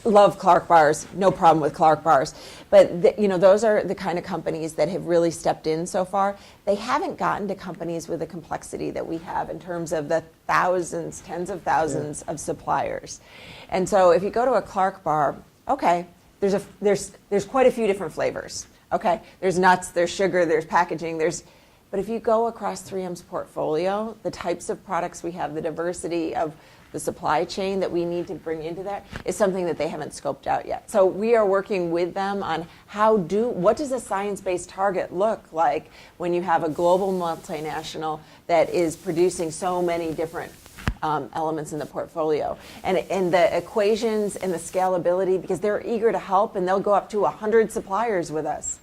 love Clark Bars, no problem with Clark Bars, but you know, those are the kind of companies that have really stepped in so far. They haven't gotten to companies with the complexity that we have in terms of the thousands, tens of thousands of suppliers. And so if you go to a Clark Bar, okay, there's quite a few different flavors. Okay, there's nuts, there's sugar, there's packaging, but if you go across 3M's portfolio, the types of products we have, the diversity of the supply chain that we need to bring into that is something that they haven't scoped out yet. So we are working with them on what does a science-based target look like when you have a global multinational that is producing so many different elements in the portfolio. And the equations and the scalability, because they're eager to help and they'll go up to 100 suppliers with us.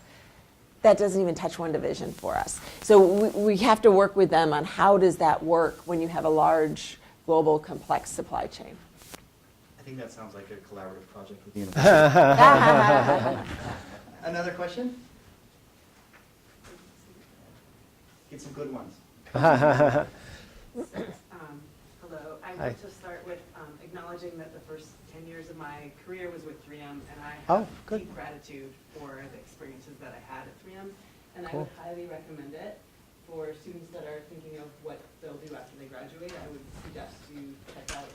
That doesn't even touch one division for us. So we have to work with them on how does that work when you have a large, global, complex supply chain. I think that sounds like a collaborative project with the university. Another question? Get some good ones. For Hello. I Hi. want to start with acknowledging that the first 10 years of my career was with 3M, and I Oh, have good. deep gratitude for the experiences that I had at 3M, and I Cool. would highly recommend it for students that are thinking of what they'll do after they graduate. I would suggest you check out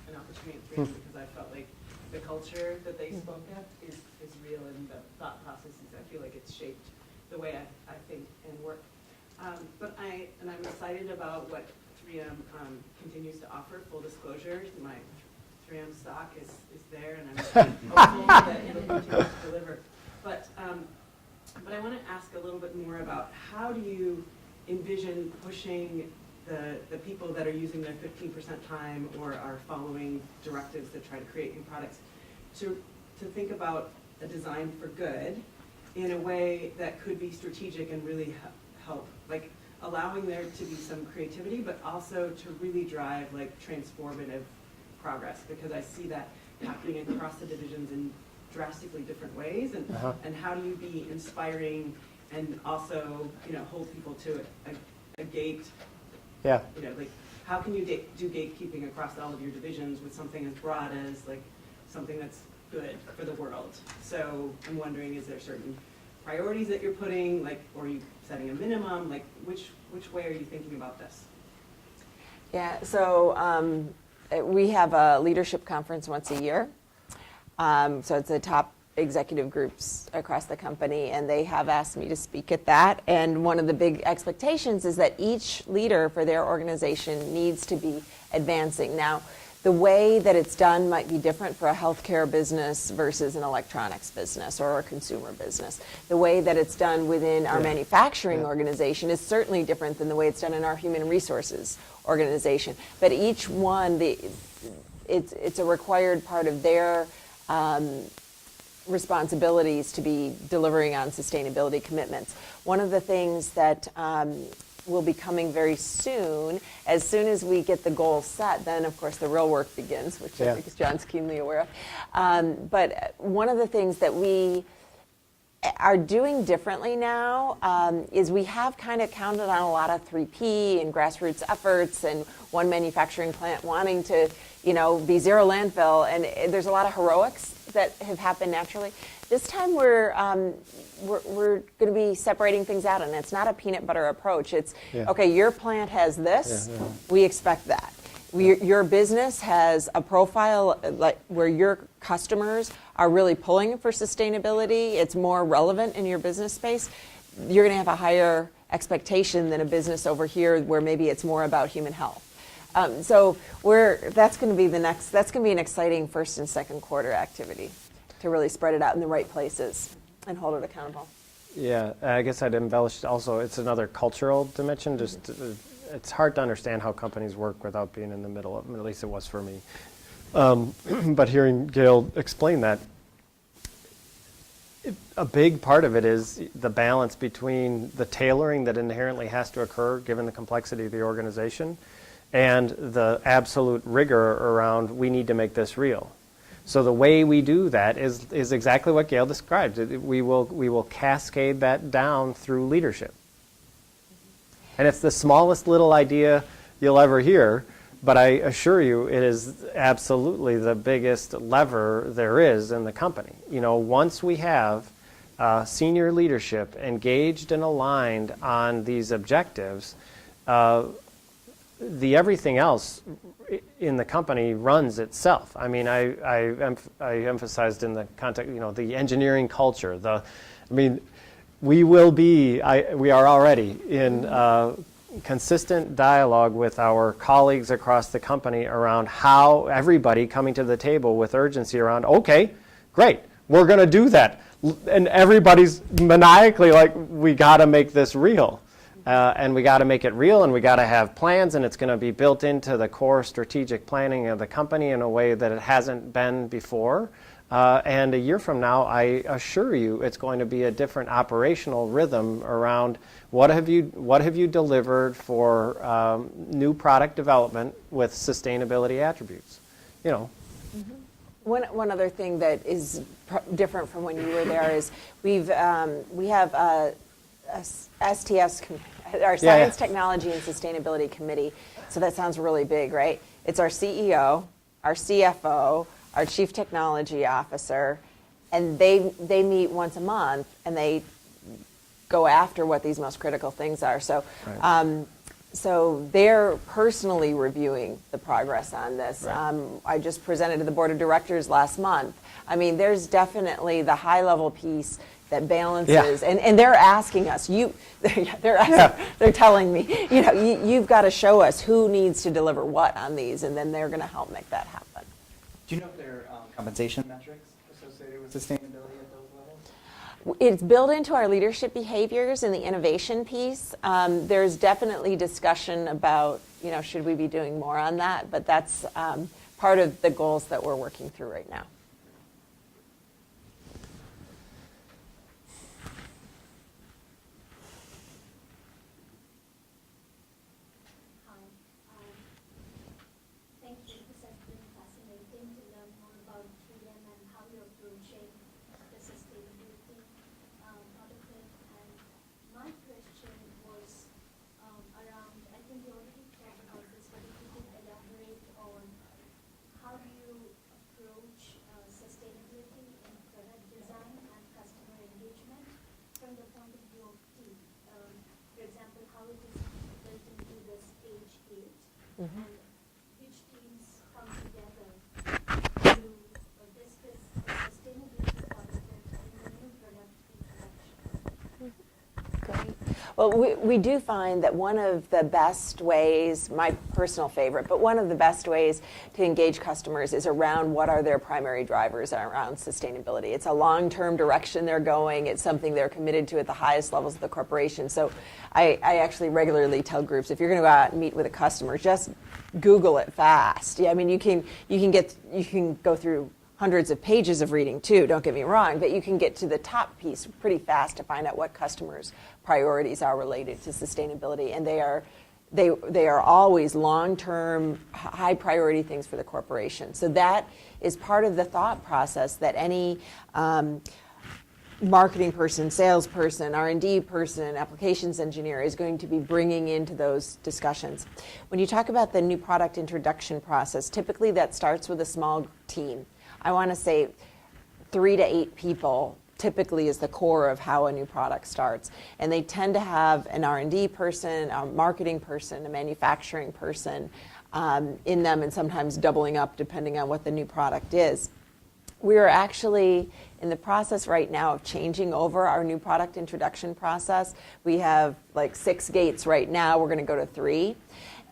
an opportunity at 3M because I felt like the culture that they spoke of is real, and the thought processes, I feel like it's shaped the way I think and work. But I'm excited about what 3M continues to offer. Full disclosure, my 3M stock is there, and I'm hopeful that it'll continue to deliver. But I want to ask a little bit more about how do you envision pushing the people that are using their 15% time or are following directives that try to create new products to think about a design for good in a way that could be strategic and really help, like allowing there to be some creativity, but also to really drive like transformative progress, because I see that happening across the divisions in drastically different ways. And and how do you be inspiring and also, you know, hold people to a gate? Yeah. You know, like how can you do gatekeeping across all of your divisions with something as broad as like something that's good for the world? So I'm wondering, is there certain priorities that you're putting, like, or are you setting a minimum? Like, which way are you thinking about this? Yeah, so we have a leadership conference once a year. So it's the top executive groups across the company, and they have asked me to speak at that. And one of the big expectations is that each leader for their organization needs to be advancing. Now, the way that it's done might be different for a healthcare business versus an electronics business or a consumer business. The way that it's done within our manufacturing organization is certainly different than the way it's done in our human resources organization. But each one, it's a required part of their responsibilities to be delivering on sustainability commitments. One of the things that will be coming very soon as we get the goals set, then of course the real work begins, which I think John's keenly aware of. But one of the things that we are doing differently now is we have kind of counted on a lot of 3P and grassroots efforts and one manufacturing plant wanting to, you know, be zero landfill, and there's a lot of heroics that have happened naturally. This time we're going to be separating things out, and it's not a peanut butter approach. It's okay, your plant has this, we expect that. Your business has a profile like where your customers are really pulling for sustainability. It's more relevant in your business space. You're going to have a higher expectation than a business over here where maybe it's more about human health. So that's going to be that's going to be an exciting first and second quarter activity to really spread it out in the right places and hold it accountable. Yeah, I guess I'd embellish also, it's another cultural dimension. Just it's hard to understand how companies work without being in the middle of them, at least it was for me. But hearing Gayle explain that, a big part of it is the balance between the tailoring that inherently has to occur given the complexity of the organization and the absolute rigor around we need to make this real. So the way we do that is exactly what Gayle described. We will cascade that down through leadership. And it's the smallest little idea you'll ever hear, but I assure you it is absolutely the biggest lever there is in the company. You know, once we have senior leadership engaged and aligned on these objectives, the everything else in the company runs itself. I mean, I emphasized in the context, you know, the engineering culture. We are already in consistent dialogue with our colleagues across the company around how everybody coming to the table with urgency around, okay, great, we're going to do that. And everybody's maniacally like, we got to make this real. And we got to make it real, and we got to have plans, and it's going to be built into the core strategic planning of the company in a way that it hasn't been before. And a year from now, I assure you, it's going to be a different operational rhythm around what have you delivered for new product development with sustainability attributes. You know. Mm-hmm. One other thing that is different from when you were there is we have a STS, our Science, Technology, and Sustainability Committee So that sounds really big, right? It's our CEO, our CFO, our Chief Technology Officer, and they meet once a month, and they go after what these most critical things are. So, Right. so they're personally reviewing the progress on this. Right. I just presented to the board of directors last month. I mean, there's definitely the high-level piece that balances, Yeah. and they're asking us. They're telling me, you've got to show us who needs to deliver what on these, and then they're going to help make that happen. Do you know if there are compensation metrics associated with sustainability at those levels? It's built into our leadership behaviors and the innovation piece. There's definitely discussion about, should we be doing more on that? But that's part of the goals that we're working through right now. Hi. Thank you. This has been fascinating to learn more about 3M and how you're approaching the sustainability part of it. And my question was around, I think you already talked about this, but if you could elaborate on how do you approach sustainability in product design and customer engagement from the point of view of team. For example, how it is built into the stage 8 and which teams come together to discuss the sustainability part of it in the new product introduction. Great. Well, we do find that one of the best ways, my personal favorite, but one of the best ways to engage customers is around what are their primary drivers around sustainability. It's a long-term direction they're going. It's something they're committed to at the highest levels of the corporation. So I actually regularly tell groups, if you're going to go out and meet with a customer, just Google it fast. Yeah, I mean, you can go through hundreds of pages of reading too, don't get me wrong, but you can get to the top piece pretty fast to find out what customers' priorities are related to sustainability, and they are always long-term, high priority things for the corporation. So that is part of the thought process that any marketing person, salesperson, R&D person, applications engineer is going to be bringing into those discussions. When you talk about the new product introduction process, typically that starts with a small team. I want to say 3 to 8 people typically is the core of how a new product starts. And they tend to have an R&D person, a marketing person, a manufacturing person in them, and sometimes doubling up depending on what the new product is. We are actually in the process right now of changing over our new product introduction process. We have like 6 gates right now. We're going to go to 3.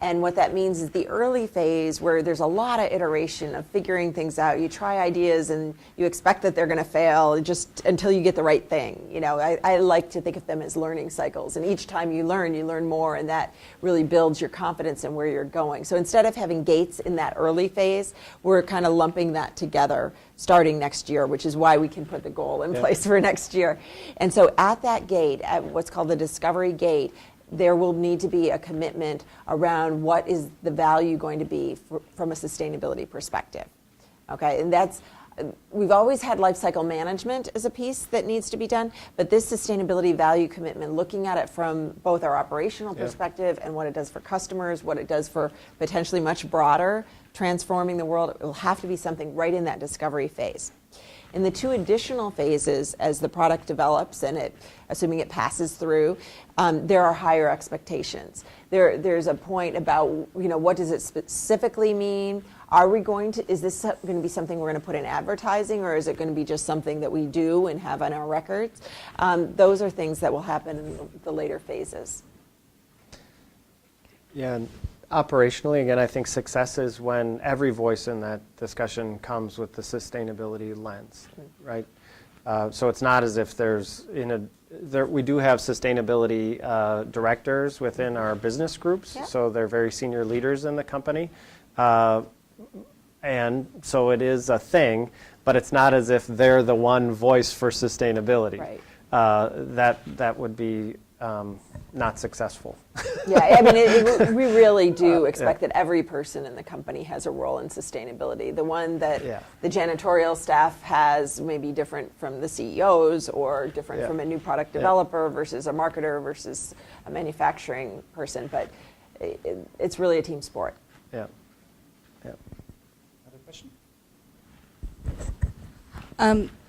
And what that means is the early phase where there's a lot of iteration of figuring things out. You try ideas and you expect that they're going to fail just until you get the right thing. I like to think of them as learning cycles. And each time you learn more, and that really builds your confidence in where you're going. So instead of having gates in that early phase, we're kind of lumping that together starting next year, which is why we can put the goal in place for next year. And so at that gate, at what's called the discovery gate, there will need to be a commitment around what is the value going to be from a sustainability perspective. Okay, and we've always had life cycle management as a piece that needs to be done, but this sustainability value commitment, looking at it from both our operational perspective and what it does for customers, what it does for potentially much broader transforming the world, it will have to be something right in that discovery phase. In the 2 additional phases, as the product develops and assuming it passes through, there are higher expectations. There's a point about, what does it specifically mean? Is this going to be something we're going to put in advertising, or is it going to be just something that we do and have on our records? Those are things that will happen in the later phases. Yeah, and operationally, again, I think success is when every voice in that discussion comes with the sustainability lens, right? So it's not as if we do have sustainability directors within our business groups, so they're very senior leaders in the company. And so it is a thing, but it's not as if they're the one voice for sustainability. Right. That would be not successful. Yeah, I mean, we really do expect that every person in the company has a role in sustainability. The one that the janitorial staff has may be different from the CEOs, or different from a new product developer versus a marketer versus a manufacturing person. But it's really a team sport. Yeah. Yeah. Another question?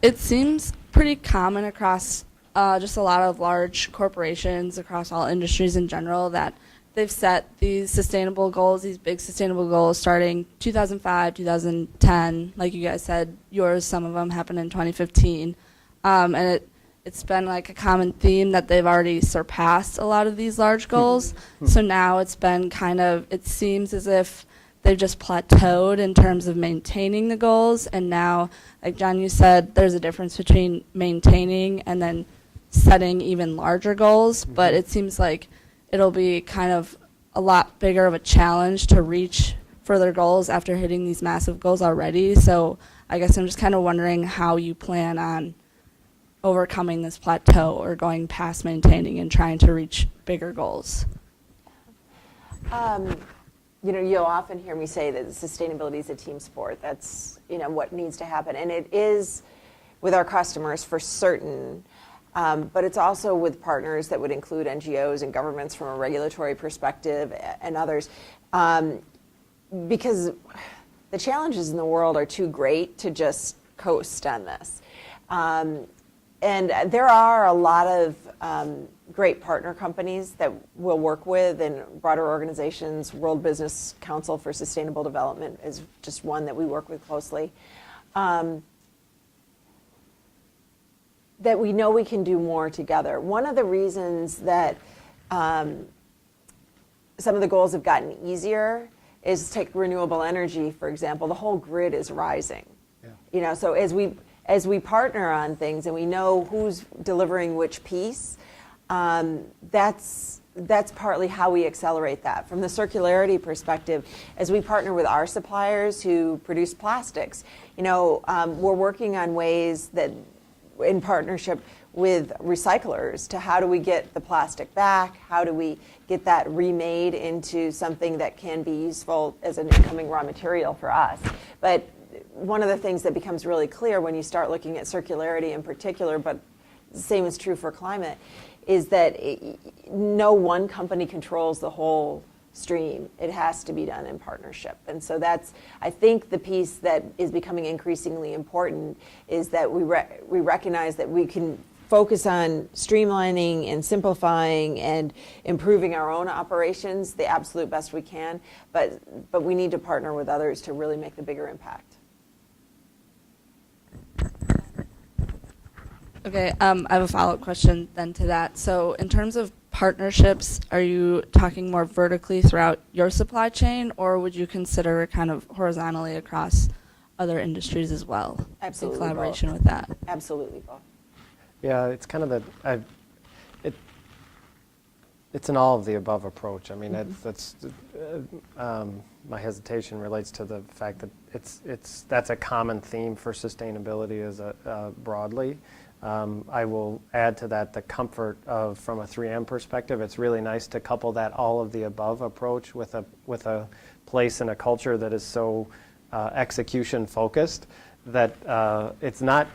It seems pretty common across just a lot of large corporations, across all industries in general, that they've set these sustainable goals, these big sustainable goals, starting 2005, 2010. Like you guys said, yours, some of them happened in 2015. And it's been like a common theme that they've already surpassed a lot of these large goals. So now it's been kind of, it seems as if they've just plateaued in terms of maintaining the goals. And now, like John, you said, there's a difference between maintaining and then setting even larger goals. But it seems like it'll be kind of a lot bigger of a challenge to reach further goals after hitting these massive goals already. So I guess I'm just kind of wondering how you plan on overcoming this plateau or going past maintaining and trying to reach bigger goals. You'll often hear me say that sustainability is a team sport. That's, what needs to happen. And it is with our customers for certain, but it's also with partners that would include NGOs and governments from a regulatory perspective and others. Because the challenges in the world are too great to just coast on this. And there are a lot of great partner companies that we'll work with, and broader organizations. World Business Council for Sustainable Development is just one that we work with closely. That we know we can do more together. One of the reasons that some of the goals have gotten easier is, take renewable energy, for example. The whole grid is rising. Yeah. So as we partner on things and we know who's delivering which piece, that's partly how we accelerate that. From the circularity perspective, as we partner with our suppliers who produce plastics, we're working on ways that, in partnership with recyclers, to how do we get the plastic back, how do we get that remade into something that can be useful as an incoming raw material for us. But one of the things that becomes really clear when you start looking at circularity in particular, but the same is true for climate, is that no one company controls the whole stream. It has to be done in partnership. And so that's, I think, the piece that is becoming increasingly important, is that we recognize that we can focus on streamlining and simplifying and improving our own operations the absolute best we can, but we need to partner with others to really make the bigger impact. Okay, I have a follow-up question then to that. So in terms of partnerships, are you talking more vertically throughout your supply chain, or would you consider kind of horizontally across other industries as well? Absolutely in collaboration both. with that? Absolutely both. Yeah, it's kind of it's an all of the above approach. I mean, that's my hesitation relates to the fact that that's a common theme for sustainability as broadly. I will add to that the comfort of, from a 3M perspective, it's really nice to couple that all of the above approach with a place and a culture that is so execution focused, that it's not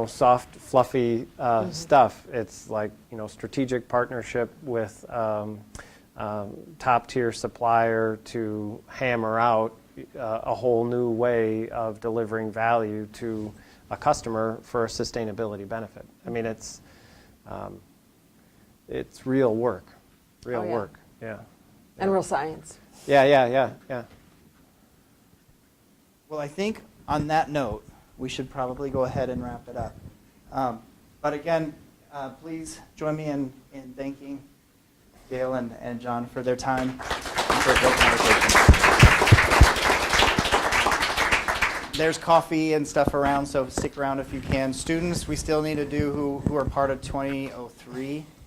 soft, fluffy stuff. It's like strategic partnership with top tier supplier to hammer out a whole new way of delivering value to a customer for a sustainability benefit. I mean, it's real work, work. Yeah. And real science. Yeah. Well, I think on that note, we should probably go ahead and wrap it up. But again, please join me in thanking Gayle and John for their time and for a great conversation. There's coffee and stuff around, so stick around if you can. Students, we still need to do who are part of 2003.